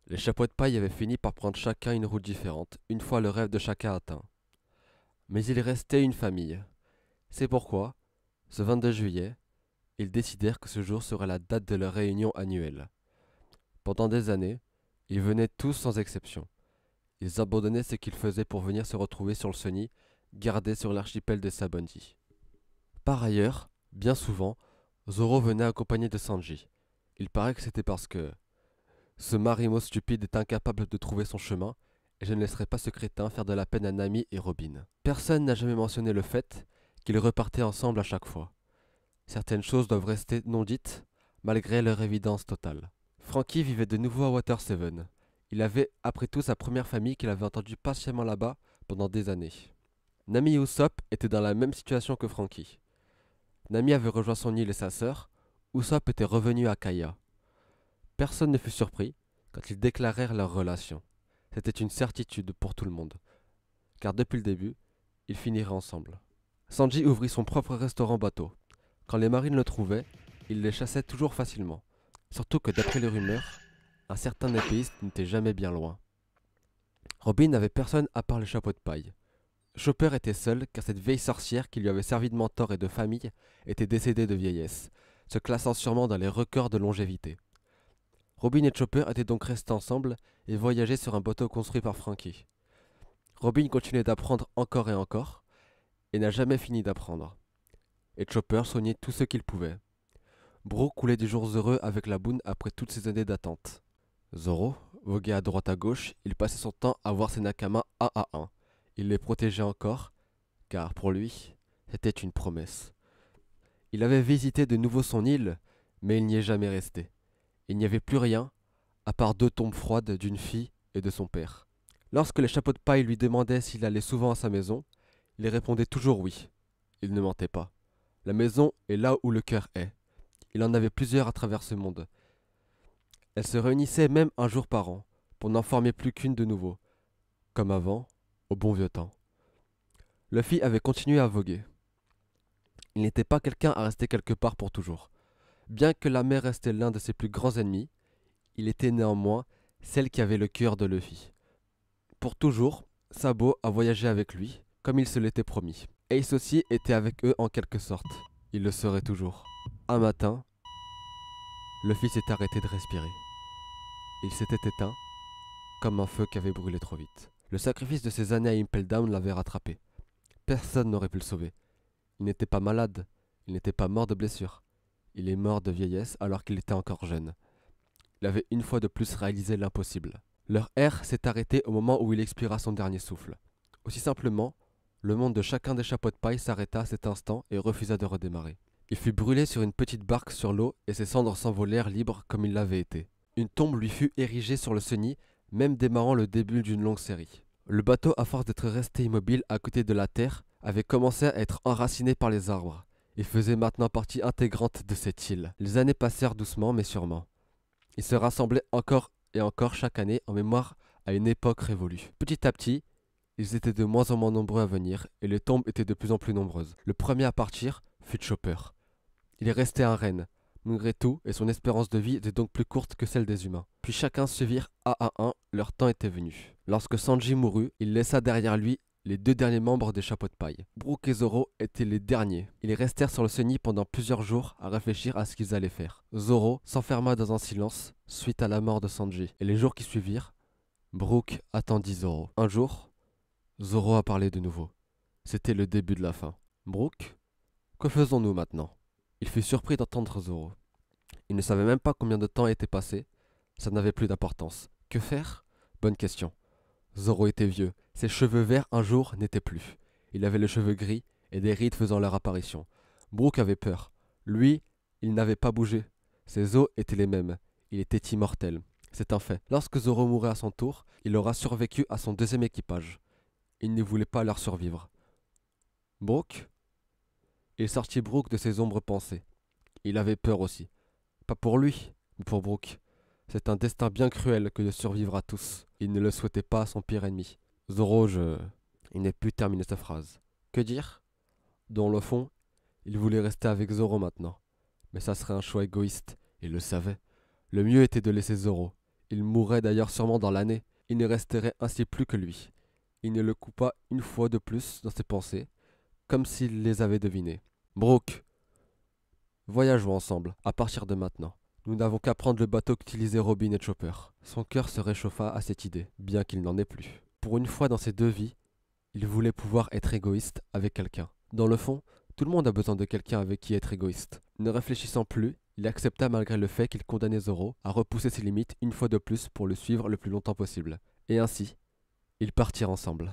Les chapeaux de paille avaient fini par prendre chacun une route différente, une fois le rêve de chacun atteint. Mais il restait une famille. C'est pourquoi, ce 22 juillet, ils décidèrent que ce jour serait la date de leur réunion annuelle. Pendant des années, ils venaient tous sans exception. Ils abandonnaient ce qu'ils faisaient pour venir se retrouver sur le Sony, gardé sur l'archipel des Sabondi. Par ailleurs, bien souvent, Zoro venait accompagné de Sanji. Il paraît que c'était parce que ce marimo stupide est incapable de trouver son chemin, et je ne laisserai pas ce crétin faire de la peine à Nami et Robin. Personne n'a jamais mentionné le fait qu'ils repartaient ensemble à chaque fois. Certaines choses doivent rester non dites, malgré leur évidence totale. Frankie vivait de nouveau à Water Seven. Il avait, après tout, sa première famille qu'il avait entendue patiemment là-bas pendant des années. Nami et Usopp étaient dans la même situation que Frankie. Nami avait rejoint son île et sa sœur, Usopp était revenu à Kaya. Personne ne fut surpris quand ils déclarèrent leur relation. C'était une certitude pour tout le monde, car depuis le début, ils finiraient ensemble. Sanji ouvrit son propre restaurant bateau. Quand les marines le trouvaient, il les chassait toujours facilement. Surtout que d'après les rumeurs, un certain épéiste n'était jamais bien loin. Robin n'avait personne à part le chapeau de paille. Chopper était seul car cette vieille sorcière qui lui avait servi de mentor et de famille était décédée de vieillesse, se classant sûrement dans les records de longévité. Robin et Chopper étaient donc restés ensemble et voyageaient sur un bateau construit par Frankie. Robin continuait d'apprendre encore et encore, et n'a jamais fini d'apprendre. Et Chopper soignait tout ce qu'il pouvait. Brooke coulait des jours heureux avec la boune après toutes ces années d'attente. Zoro voguait à droite à gauche, il passait son temps à voir ses nakamas un à un. Il les protégeait encore, car pour lui, c'était une promesse. Il avait visité de nouveau son île, mais il n'y est jamais resté. Il n'y avait plus rien, à part deux tombes froides d'une fille et de son père. Lorsque les chapeaux de paille lui demandaient s'il allait souvent à sa maison, il répondait toujours oui. Il ne mentait pas. La maison est là où le cœur est. Il en avait plusieurs à travers ce monde. Elles se réunissaient même un jour par an, pour n'en former plus qu'une de nouveau, comme avant, au bon vieux temps. Luffy avait continué à voguer. Il n'était pas quelqu'un à rester quelque part pour toujours. Bien que la mer restait l'un de ses plus grands ennemis, il était néanmoins celle qui avait le cœur de Luffy. Pour toujours, Sabo a voyagé avec lui, comme il se l'était promis. Ace aussi était avec eux en quelque sorte. Il le serait toujours. Un matin, Luffy s'est arrêté de respirer. Il s'était éteint, comme un feu qui avait brûlé trop vite. Le sacrifice de ses années à Impel Down l'avait rattrapé. Personne n'aurait pu le sauver. Il n'était pas malade, il n'était pas mort de blessure. Il est mort de vieillesse alors qu'il était encore jeune. Il avait une fois de plus réalisé l'impossible. Leur ère s'est arrêtée au moment où il expira son dernier souffle. Aussi simplement, le monde de chacun des chapeaux de paille s'arrêta à cet instant et refusa de redémarrer. Il fut brûlé sur une petite barque sur l'eau et ses cendres s'envolèrent libres comme il l'avait été. Une tombe lui fut érigée sur le Sony, même démarrant le début d'une longue série. Le bateau, à force d'être resté immobile à côté de la terre, avait commencé à être enraciné par les arbres, et faisait maintenant partie intégrante de cette île. Les années passèrent doucement mais sûrement. Ils se rassemblaient encore et encore chaque année en mémoire à une époque révolue. Petit à petit, ils étaient de moins en moins nombreux à venir, et les tombes étaient de plus en plus nombreuses. Le premier à partir fut Chopper. Il est resté un reine, malgré tout, et son espérance de vie était donc plus courte que celle des humains. Puis chacun suivirent un à un, leur temps était venu. Lorsque Sanji mourut, il laissa derrière lui les deux derniers membres des chapeaux de paille. Brook et Zoro étaient les derniers. Ils restèrent sur le Sony pendant plusieurs jours à réfléchir à ce qu'ils allaient faire. Zoro s'enferma dans un silence suite à la mort de Sanji. Et les jours qui suivirent, Brook attendit Zoro. Un jour, Zoro a parlé de nouveau. C'était le début de la fin. Brook, que faisons-nous maintenant? Il fut surpris d'entendre Zoro. Il ne savait même pas combien de temps était passé. Ça n'avait plus d'importance. Que faire? Bonne question. Zoro était vieux. Ses cheveux verts un jour n'étaient plus. Il avait les cheveux gris et des rides faisant leur apparition. Brook avait peur. Lui, il n'avait pas bougé. Ses os étaient les mêmes. Il était immortel. C'est un fait. Lorsque Zoro mourrait à son tour, il aura survécu à son deuxième équipage. Il ne voulait pas leur survivre. Brook? Il sortit Brook de ses ombres pensées. Il avait peur aussi. Pas pour lui, mais pour Brook. C'est un destin bien cruel que de survivre à tous. Il ne le souhaitait pas à son pire ennemi. Zoro, je... Il n'est plus terminé sa phrase. Que dire? Dans le fond, il voulait rester avec Zoro maintenant. Mais ça serait un choix égoïste, il le savait. Le mieux était de laisser Zoro. Il mourrait d'ailleurs sûrement dans l'année. Il ne resterait ainsi plus que lui. Il ne le coupa une fois de plus dans ses pensées, comme s'il les avait devinées. Brooke, voyageons ensemble, à partir de maintenant. Nous n'avons qu'à prendre le bateau qu'utilisaient Robin et Chopper. Son cœur se réchauffa à cette idée, bien qu'il n'en ait plus. Pour une fois dans ses deux vies, il voulait pouvoir être égoïste avec quelqu'un. Dans le fond, tout le monde a besoin de quelqu'un avec qui être égoïste. Ne réfléchissant plus, il accepta malgré le fait qu'il condamnait Zoro à repousser ses limites une fois de plus pour le suivre le plus longtemps possible. Et ainsi, ils partirent ensemble.